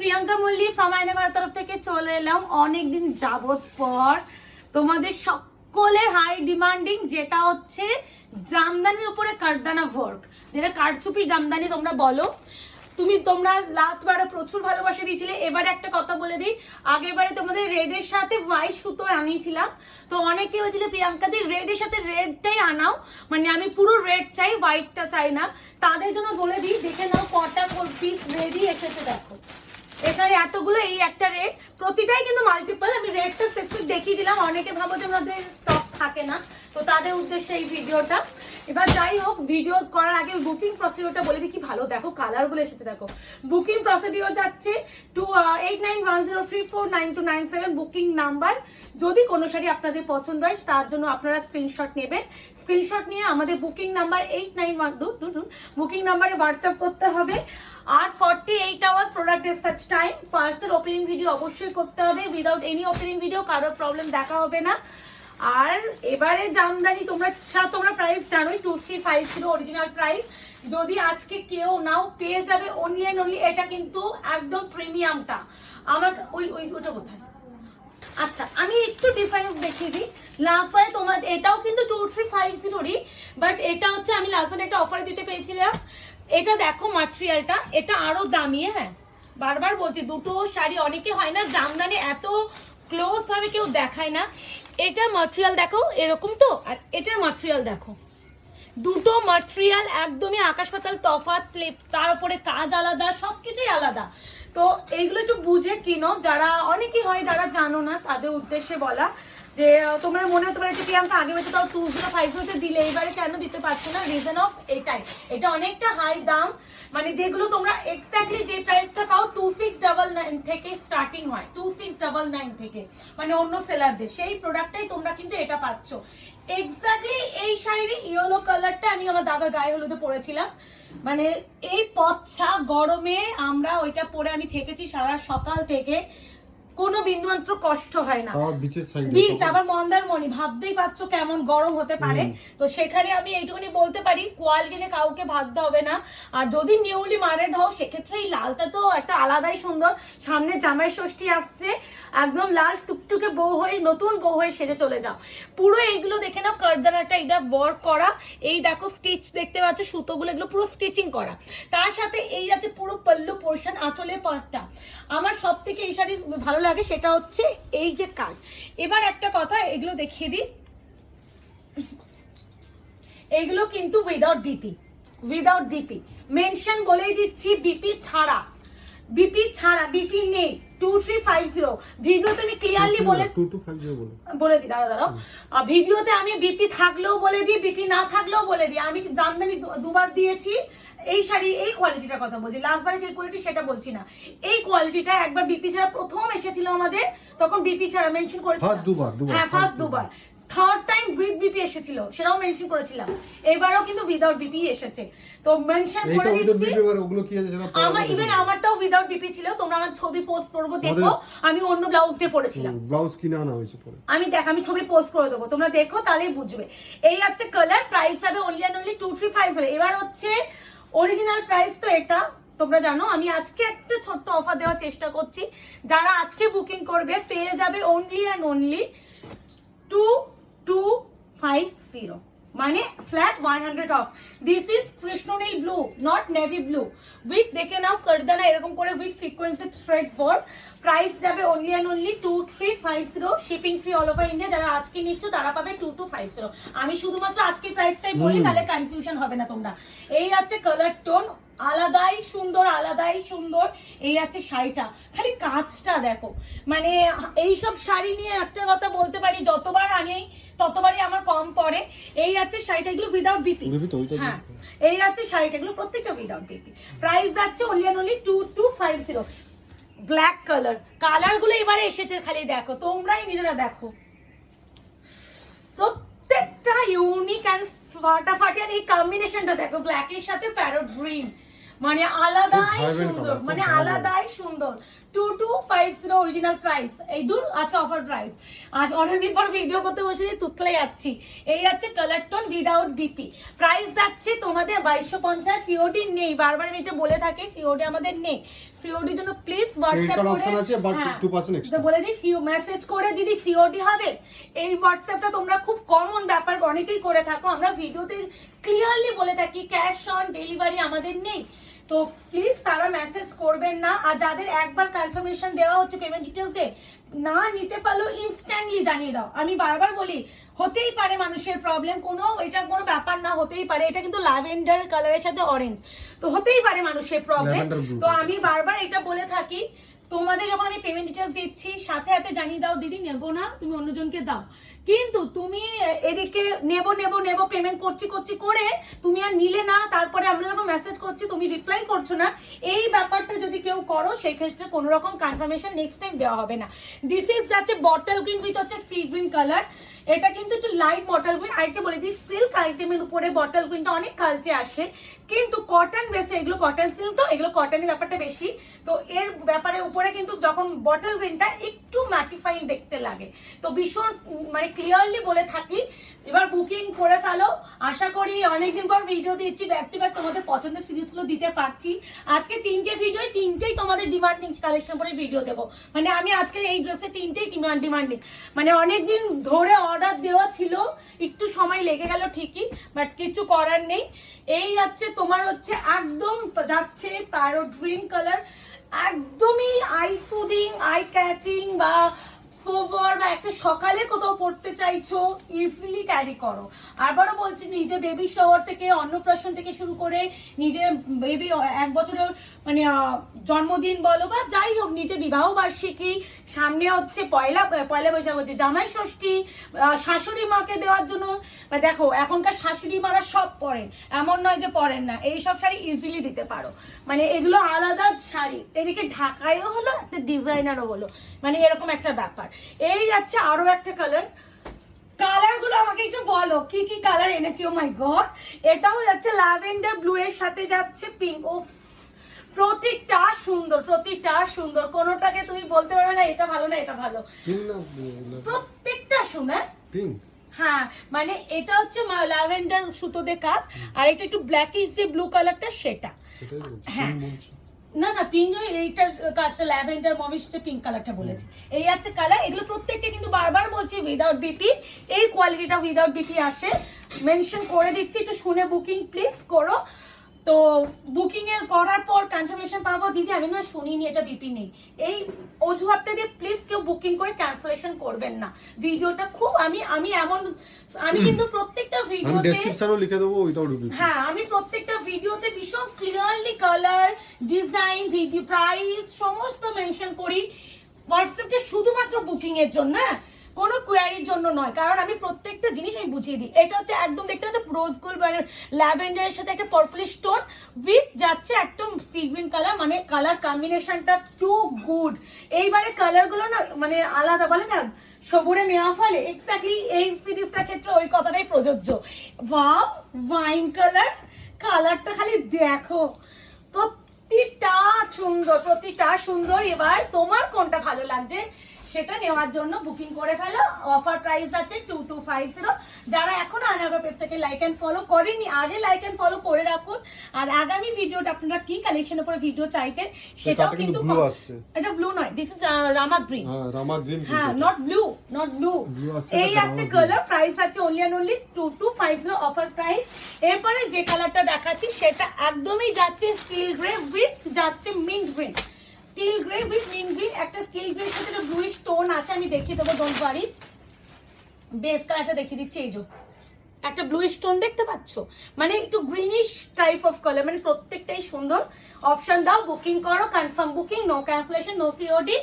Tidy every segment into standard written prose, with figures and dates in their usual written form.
Priyanka Mallick from Aynaghor তরফ থেকে চলে এলাম অনেকদিন যাবত পর তোমাদের সকলের হাই ডিমান্ডিং, যেটা হচ্ছে জামদানির উপরে কারদানা ওয়ার্ক, যেটা কারচুপি জামদানি তোমরা বলো। তোমরা লাস্ট বারে প্রচুর ভালোবাসা দিয়েছিলে। এবারে একটা কথা বলে দিই, আগের বারে তোমাদের রেডের সাথে হোয়াইট সুতো আনিয়েছিলাম, তো অনেকে হয়েছিল প্রিয়াঙ্কা দি রেডের সাথে রেডটাই আনাও, মানে আমি পুরো রেড চাই, হোয়াইটটা চাই না। তাদের জন্য বলে দিই, দেখে নাও কটা পিস রেডি এসেছে। দেখো এখানে এতগুলো, এই একটা রেড, প্রতিটাই কিন্তু মাল্টিপল। আমি রেডটা স্পেসিফিক দেখিয়ে দিলাম, অনেকে ভাবো যে আমাদের স্টক থাকে না, তো তাদের উদ্দেশ্যে এই ভিডিওটা। এবার যাই হোক, ভিডিও করার আগে বুকিং প্রসিডিওরটা বলে দিই কি ভালো। দেখো কালারগুলো এসেছে, দেখো বুকিং প্রসিডিওর যাচ্ছে 289103492997 বুকিং নাম্বার। যদি কোনো শাড়ি আপনাদের পছন্দ হয় তার জন্য আপনারা স্ক্রিনশট নেবেন। স্ক্রিনশট নিয়ে আমাদের বুকিং নাম্বার 8912 বুকিং নাম্বারে হোয়াটসঅ্যাপ করতে হবে। আর 48 hours product dispatch time. Parcel opening video অবশ্যই করতে হবে, উইদাউট এনি ওপেনিং ভিডিও কারোর প্রবলেম দেখা হবে না। আর এবারে জামদানি তোমরা প্রাইস জানোই, 2350 অরিজিনাল প্রাইস। যদি আজকে কেউ নাও পেয়ে যাবে অনলি এন্ড অনলি, এটা কিন্তু একদম প্রিমিয়ামটা। আমার ওইটা কোথায়? আচ্ছা, আমি একটু ডিফারেন্স দেখিয়ে দিই। লাস্ট বারে তোমার এটাও কিন্তু 2350, বাট এটা হচ্ছে আমি লাস্ট বারে একটা অফারে দিতে পেয়েছিলাম। এটা দেখো ম্যাটেরিয়ালটা, এটা আরো দামি। হ্যাঁ, বারবার বলছি, দুটো শাড়ি অনেকে হয় না জামদানি এত ক্লোজ ভাবে কেউ দেখায় না। এটার ম্যাটেরিয়াল দেখো এরকম, তো আর এটার ম্যাটেরিয়াল দেখো, দুটো ম্যাটেরিয়াল একদমই আকাশ পাতাল তফাৎ। তার উপরে কাজ আলাদা, সবকিছুই আলাদা। তো এইগুলো একটু বুঝে কিনো, যারা অনেকেই হয় যারা জানো না তাদের উদ্দেশ্যে বলা। যে তোমরা মনে হতে পারে যে প্রিয়াঙ্কা আগে বলতে তাও 2050 দিলে, এইবারে কেন দিতে পারছো না? রিজন অফ এটাই, এটা অনেকটা হাই দাম। মানে যেগুলো তোমরা এক্স্যাক্টলি যে প্রাইসটা পাও 2699 থেকে স্টার্টিং হয়, 2699 থেকে, মানে অন্য সেলারদের সেই প্রোডাক্টটাই তোমরা কিন্তু এটা পাচ্ছ। এক্স্যাক্টলি এই শাড়ির ইয়েলো কালারটা আমি আমার দাদার গায়ে হলুদে পরেছিলাম, মানে এই পচ্ছা গরমে আমরা ওইটা পরে আমি থেকেছি সারা সকাল থেকে, কোনো বিন্দুমাত্র কষ্ট হয় না। বিচ আবার মন্দারমণি, ভাবতেই পারছো কেমন গরম হতে পারে। তো সেখানে আমি এইটুকুনি বলতে পারি, কোয়ালিটি নিয়ে কাউকে ভাবতে হবে না। আর যদি নিউলি ম্যারেড হও সেক্ষেত্রে এই লালটা তো একটা আলাদাই সুন্দর। সামনে জামাই ষষ্ঠী আসছে, একদম লাল টুকটুকে বউ হয়ে, নতুন বউ হয়ে সেজে চলে যাও। পুরো এইগুলো দেখে নাও, কারদানাটা এটা ওয়ার্ক করা। এই দেখো স্টিচ দেখতে পাচ্ছ, সুতোগুলো এগুলো পুরো স্টিচিং করা। তার সাথে এই আছে পুরো পল্লু পোর্শন, আঁচলের পাটটা। আমার সব থেকে এই শাড়ি ভালো লাগে, সেটা হচ্ছে এই যে কাজ। এবার একটা কথা এগুলো দেখিয়ে দিই, এগুলো কিন্তু উইদাউট বিপি মেনশন বলেই দিচ্ছি, বিপি ছাড়া, বিপি নেই। 2350 ভিডিওতে আমি ক্লিয়ারলি বলে দিই, দাঁড়াও ভিডিওতে আমি বিপি থাকলেও বলে দিই, বিপি না থাকলেও বলে দিই। আমি জামদানি দুবার দিয়েছি। এই শাড়ি এই কোয়ালিটিটার কথা বলছি, লাস্ট বারে যে কোয়ালিটি সেটা বলছি না। এই কোয়ালিটিটা একবার বিপি ছাড়া প্রথম এসেছিল আমাদের, তখন বিপি ছাড়া মেনশন করেছিলাম। হ্যাঁ, ফার্স্ট দুবার। থার্ড টাইম উইথ বিপি এসেছিল, সেটাও মেনশন করেছিলাম। এবারও কিন্তু উইদাউট বিপি এসেছে, তো মেনশন করে দিচ্ছি। আমার ইভেন আমারটাও উইদাউট বিপি ছিল। তোমরা আমার ছবি পোস্ট করবো, দেখো আমি অন্য ব্লাউজ দিয়ে পরেছিলাম। ব্লাউজ কিনে আনা হয়েছে পরে, আমি ছবি পোস্ট করে দেবো, তোমরা দেখো তাহলেই বুঝবে। এই হচ্ছে কালার, প্রাইস হবে অনলি এন্ড অনলি 2350। এবার হচ্ছে অরিজিনাল প্রাইস তো এটা তোমরা জানো। আমি আজকে একটা ছোট্ট অফার দেওয়ার চেষ্টা করছি, যারা আজকে বুকিং করবে পেয়ে যাবে অনলি এন্ড অনলি 2250, মানে ফ্ল্যাট 100 অফ। দিস ইজ কৃষ্ণনীল blue, not navy blue, with দেখে নাও কারদানা এরকম করে উইথ সিকোয়েন্সের থ্রেড ওয়ার্ক। প্রাইস যাবে only and only 2350, shipping free all over India. যারা আজকে নিচ্ছ তারা পাবে 2250। আমি শুধুমাত্র আজকের প্রাইসটাই বলি, তাহলে কনফিউশন হবে না তোমরা। এই আছে কালার টোন, আলাদাই সুন্দর, আলাদাই সুন্দর। এই আছে শাড়িটা, খালি কাজটা দেখো। মানে এইসব শাড়ি নিয়ে একটা কথা বলতে পারি, যতবার আনি ততবারই আমার কম পড়ে। এই আছে শাড়িটা, এগুলো উইদাউট বিপি। হ্যাঁ, এই আছে শাড়িটা, এগুলো প্রত্যেকটা উইদাউট বিপি। প্রাইস যাচ্ছে only and only 2250। Black colour গুলো এবারে এসেছে, খালি দেখো, তোমরাই নিজেরা দেখো, প্রত্যেকটা ইউনিক এন্ড ফাটাফাটি। আর এই কম্বিনেশনটা দেখো, ব্ল্যাকের সাথে প্যারট গ্রিন, মানে আলাদাই সুন্দর, মানে আলাদাই সুন্দর। 2250 অরিজিনাল প্রাইস। এই দূর আছে অফার প্রাইস। আজ অনেকদিন পর ভিডিও করতে বসেছি, তুতলে যাচ্ছি। এই হচ্ছে কালার টোন উইদাউট বিপি। প্রাইস যাচ্ছে তোমাদের 2250। সিওডি নেই, বারবার আমি এটা বলে থাকি, সিওডি আমাদের নেই। সিওডি জন্য প্লিজ হোয়াটসঅ্যাপ করে অপশন আছে বাট 2% তো এক্সট্রা বলে দিই মেসেজ করে দিদি সিওডি হবে। এই হোয়াটসঅ্যাপটা তোমরা খুব কমন ব্যাপার, অনেকেই করে থাকো, আমরা ভিডিওতে ক্লিয়ারলি বলে থাকি ক্যাশ অন ডেলিভারি আমাদের নেই। তো প্লিজ তারা মেসেজ করবেন না। আর যাদের একবার কনফার্মেশন দেওয়া হচ্ছে পেমেন্ট ডিটেলস দিয়ে না নিতে পারলো ইনস্ট্যান্টলি জানিয়ে দাও। আমি বারবার বলি হতেই পারে মানুষের প্রবলেম, এটা কোনো ব্যাপার না, হতেই পারে। এটা কিন্তু ল্যাভেন্ডার কালারের সাথে অরেঞ্জ, তো হতেই পারে মানুষের প্রবলেম। তো আমি বারবার এটা বলে থাকি তোমাদের যখন আমি পেমেন্ট ডিটেলস দিচ্ছি সাথে সাথে জানিয়ে দাও দিদি নেবো না, তুমি অন্যজনকে দাও। কিন্তু তুমি এদিকে নেবো পেমেন্ট করছি করে তুমি আর নিলে না, তারপরে আমরা যখন মেসেজ করছি তুমি রিপ্লাই করছো না, এই ব্যাপারটা যদি কেউ করো সেই ক্ষেত্রে কোনো রকম কনফার্মেশন নেক্সট টাইম দেওয়া হবে না। দিস ইজ যাচ্ছে বটল গ্রিন উইথ হচ্ছে সি গ্রিন কালার। এটা কিন্তু একটু লাইট বটল গ্রিন। আরেকটা বলে দিই সিল্ক আইটেমের উপরে বটল গ্রিনটা অনেক কালচে আসে, কিন্তু কটন বেসে এগুলো কটন সিল্ক, তো এগুলো কটনের ব্যাপারটা বেশি। তো এর ব্যাপারে উপরে কিন্তু যখন বটল গ্রিনটা একটু ম্যাটিফাইং দেখতে লাগে, তো ভীষণ মানে ক্লিয়ারলি বলে থাকি এবার বুকিং করে ফেলো। আশা করি অনেকদিন পর ভিডিও দিচ্ছি, ব্যাক টু ব্যাক তোমাদের পছন্দের সিরিজগুলো দিতে পারছি। আজকে 3টে ভিডিও, 3টেই তোমাদের ডিমান্ডিং কালেকশন করে ভিডিও দেবো। মানে আমি আজকে এই ড্রেসে 3টেই ডিমান্ডিং, মানে অনেকদিন ধরে অর্ডার দেওয়া ছিল, একটু সময় লেগে গেল ঠিকই, বাট কিছু করার নেই। এই যাচ্ছে তোমার হচ্ছে একদম যাচ্ছে প্যারট গ্রিন কালার, একদমই আই সুদিং আই ক্যাচিং বা সোভার বা একটা সকালে কোথাও পড়তে চাইছো ইজিলি ক্যারি করো। আবারও বলছি নিজে বেবি শাওয়ার থেকে অন্নপ্রাশন থেকে শুরু করে নিজে বেবি 1 বছরের মানে জন্মদিন বলো বা যাই হোক, নিজে বিবাহ বার্ষিকী, সামনে হচ্ছে পয়লা বৈশাখ হচ্ছে, জামাই ষষ্ঠী, শাশুড়ি মাকে দেওয়ার জন্য। দেখো এখনকার শাশুড়ি মারা সব পরেন, এমন নয় যে পরেন না, এইসব শাড়ি ইজিলি দিতে পারো। মানে এগুলো আলাদা শাড়ি, এদিকে ঢাকায়ও হলো একটা ডিজাইনারও হলো, মানে এরকম একটা ব্যাপার। এই যাচ্ছে আরো একটা কালার গুলো আমাকে একটু বলো কি কি কালার এনেছি। ও মাই গড, এটাও যাচ্ছে ল্যাভেন্ডার ব্লু এর সাথে যাচ্ছে পিঙ্ক। ও প্রত্যেকটা সুন্দর, কোনোটাকে তুমি বলতে পারবে না এটা ভালো না এটা ভালো, প্রত্যেকটা সুন্দর পিঙ্ক। হ্যাঁ মানে এটা হচ্ছে ল্যাভেন্ডার সুতোতে কাজ, আর এটা একটু ব্ল্যাকিশ যে ব্লু কালারটা সেটা। হ্যাঁ না পিঙ্ক, এইটার কাজটা ল্যাভেন্ডার মমিস্টে পিঙ্ক কালারটা বলেছি। এই আছে কালার, এগুলো প্রত্যেকটা কিন্তু বারবার বলছি উইদাউট বিপি, এই কোয়ালিটিটা উইদাউট বিপি আসে, মেনশন করে দিচ্ছি, একটু শুনে বুকিং প্লিজ করো। তো বুকিং এর করার পর কনফার্মেশন পাবো দিদি আমি না শুনিনি এটা বিপি নেই, এই অজুহাতটা দিয়ে প্লিজ কেউ বুকিং করে ক্যান্সেলেশন করবেন না। ভিডিওটা খুব আমি কিন্তু প্রত্যেকটা ভিডিওতে ডেসক্রিপশনও লিখে দেবো উইদাউট বিপি। হ্যাঁ আমি প্রত্যেকটা ভিডিওতে ভীষণ clearly colour, design, video price সমস্ত মেনশন করি। হোয়াটসঅ্যাপটা শুধুমাত্র বুকিং এর জন্য, কোনো কোয়ারির জন্য নয়, কারণ আমি প্রত্যেকটা জিনিস আমি বুঝিয়ে দিই। এটা হচ্ছে একদম দেখতে হচ্ছে রোজ গোল্ড ল্যাভেন্ডারের সাথে একটা পার্পলিশ টোন উইথ যাচ্ছে একদম সি গ্রিন কালার, মানে কালার কম্বিনেশনটা টু গুড। এইবারে কালারগুলো না মানে আলাদা, বলে না সবুরে মেওয়া ফলে, এক্স্যাক্টলি এই সিরিজটার ক্ষেত্রে ওই কথাটাই প্রযোজ্য। ওয়াও ওয়াইন কালারটা খালি দেখো, প্রতিটা সুন্দর। এবার তোমার কোনটা ভালো লাগছে সেটা নেওয়ার জন্য বুকিং করে ফেলো। অফার প্রাইস আছে 2250। যারা এখন আনাগা পেজটাকে লাইক এন্ড ফলো করেনি আগে লাইক এন্ড ফলো করে রাখুন। আর আগামী ভিডিওটা আপনারা কি কালেকশনের উপরে ভিডিও চাইছেন সেটাও কিন্তু এটা ব্লু নয়, দিস ইজ রামা গ্রিন। হ্যাঁ নট ব্লু এই আছে কালার, প্রাইস আছে অনলি 2250 অফার প্রাইস। এরপরে যে কালারটা দেখাচ্ছি সেটা একদমই যাচ্ছে স্টিল গ্রে উইথ যাচ্ছে mint green, still grey with mint green. একটা স্টিল গ্রে সাথে একটা ব্লুইশ টোন আছে, আমি দেখিয়ে দেবো, ডোন্ট ওয়ারি। বেস কালারটা দেখিয়ে দিচ্ছি, এই যে একটা ব্লুইশ টোন দেখতে পাচ্ছ, মানে একটু গ্রিনিশ টাইপ অফ কালার, মানে প্রত্যেকটাই সুন্দর। অপশন দাও, বুকিং করো, confirm booking, no cancellation, no COD.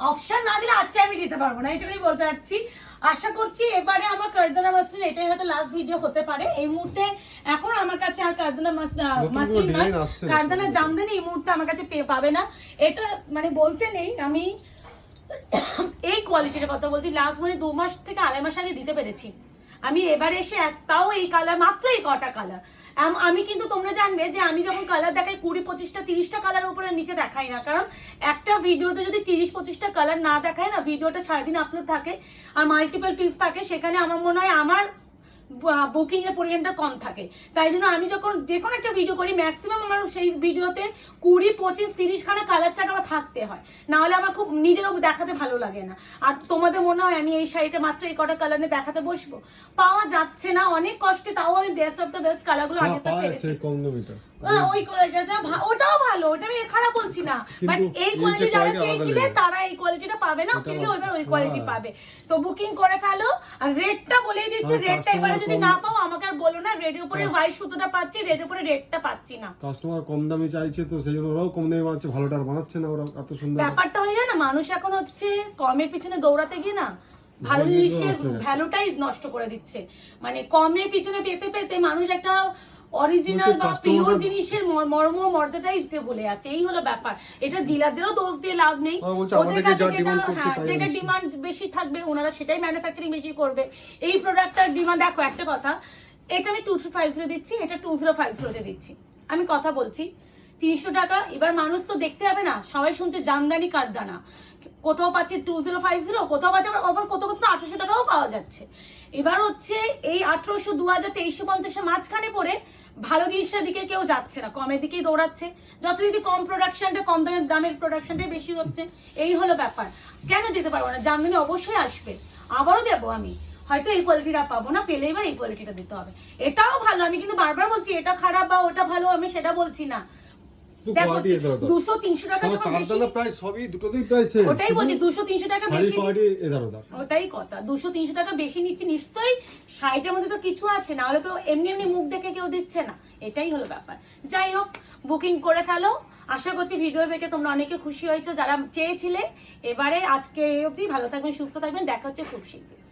Option না দিলে আজকে আমি দিতে পারবো না, এটাই বলতে চাচ্ছি। আশা করছি এবারে আমার কারদানা মাসলিন এটাই হয়তো লাস্ট ভিডিও হতে পারে। এই মুহূর্তে এখন আমার কাছে আর কারদানা মাসলিন নয়, কারদানা জামদানি এই মুহূর্তে আমার কাছে পাবে না। এটা মানে বলতে নেই, আমি এই কোয়ালিটির কথা বলছি, লাস্ট মানে 2 মাস থেকে 2.5 মাস আগে দিতে পেরেছি। আমি এবারে এসে একটাও এই কালার, মাত্র এই কটা কালার। আমি কিন্তু তোমরা জানবে যে আমি যখন কালার দেখাই 20-25টা 30টা কালার উপরে নিচে দেখাই না, কারণ একটা ভিডিওতে যদি 30-25টা কালার না দেখায় না, ভিডিওটা সারাদিন আপলোড থাকে আর মাল্টিপল পিস থাকে, সেখানে আমার মনে হয় আমার বুকিং এর পরিমাণটা কম থাকে। তাই জন্য আমি যখন যে কোনো একটা ভিডিও করি ম্যাক্সিমাম আমার সেই ভিডিওতে 20, 25, 30 খানা কালার চার্ট আমার থাকতে হয়, না হলে আমার খুব নিজেরও দেখাতে ভালো লাগে না। আর তোমাদের মনে হয় আমি এই শাড়িটা মাত্র এই কটা কালার নিয়ে দেখাতে বসবো? পাওয়া যাচ্ছে না, অনেক কষ্টে, তাও আমি বেস্ট অফ দ্য বেস্ট কালারগুলো আনতে পেরেছি। কম দামিটা ওই কোয়ালিটিটা ওটাও ভালো, ওটা আমি খারাপ বলছি না, বাট এই কোয়ালিটি যারা চেয়েছিলে তারা এই কোয়ালিটিটা পাবে না, কিনলে ওই কোয়ালিটি পাবে। তো বুকিং করে ফেলো। আর রেটটা বলেই দিচ্ছি, রেটটা এবারে যদি না পাও আমাকে আর বলো না, রেডের উপরে হোয়াইট সুতোটা পাচ্ছি, রেডের উপরে রেটটা পাচ্ছি না। কাস্টমার কম দামি চাইছে তো সেই জন্য ওরাও কম দামি বানাচ্ছে, ভালোটা আর বানাচ্ছে না ওরা এত সুন্দর। ব্যাপারটা হয়ে যায় না, মানুষ এখন হচ্ছে কমের পিছনে দৌড়াতে গিয়ে না ভালো জিনিসের ভ্যালুটাই নষ্ট করে দিচ্ছে। মানে কমের পিছনে পেতে পেতে মানুষ একটা অরিজিনাল বা পিওর জিনিসের মর্ম মর্যাদাই দিতে ভুলে যাচ্ছে, এই হলো ব্যাপার। এটা ডিলারদেরও দোষ দিয়ে লাভ নেই, ওদের কাছে যেটা ডিমান্ড বেশি থাকবে ওনারা সেটাই ম্যানুফ্যাকচারিং বেশি করবে। এই প্রোডাক্টটার ডিমান্ড, দেখো একটা কথা, এটা আমি 2250 দিচ্ছি, এটা 2050 দিচ্ছি। আমি কথা বলছি 300 টাকা। এবার মানুষ তো দেখতে হবে না, সবাই শুনছে জামদানি কারদানা, কোথাও পাচ্ছে 2050, কোথাও পাচ্ছে আবার কোথাও 800 টাকাও পাওয়া যাচ্ছে। এবার হচ্ছে এই 1800, 2000, 2350 মাঝখানে পড়ে ভালো জিনিসের দিকে কেউ যাচ্ছে না, কমের দিকেই দৌড়াচ্ছে। যথারীতি কম প্রোডাকশনটা, কম দামের প্রোডাকশনটাই বেশি হচ্ছে, এই হলো ব্যাপার। কেন যেতে পারবো না? জামদানি অবশ্যই আসবে, আবারও দেবো আমি, হয়তো এই কোয়ালিটিটা পাবো না, পেলে এবার এই কোয়ালিটিটা দিতে হবে। এটাও ভালো, আমি কিন্তু বারবার বলছি এটা খারাপ বা ওটা ভালো, আমি সেটা বলছি না। 200-300 টাকা ওটাই বলছি, 200-300 টাকা বেশি, ওটাই কথা, 200-300 টাকা বেশি নিচ্ছি, নিশ্চয়ই শাড়িটার মধ্যে তো কিছু আছে, না হলে তো এমনি এমনি মুখ দেখে কেউ দিচ্ছে না, এটাই হলো ব্যাপার। যাই হোক, বুকিং করে ফেলো। আশা করছি ভিডিও দেখে তোমরা অনেকে খুশি হয়েছো যারা চেয়েছিলে। এবারে আজকে এই অবধি, ভালো থাকবেন, সুস্থ থাকবেন, দেখা হচ্ছে খুব শীঘ্রই।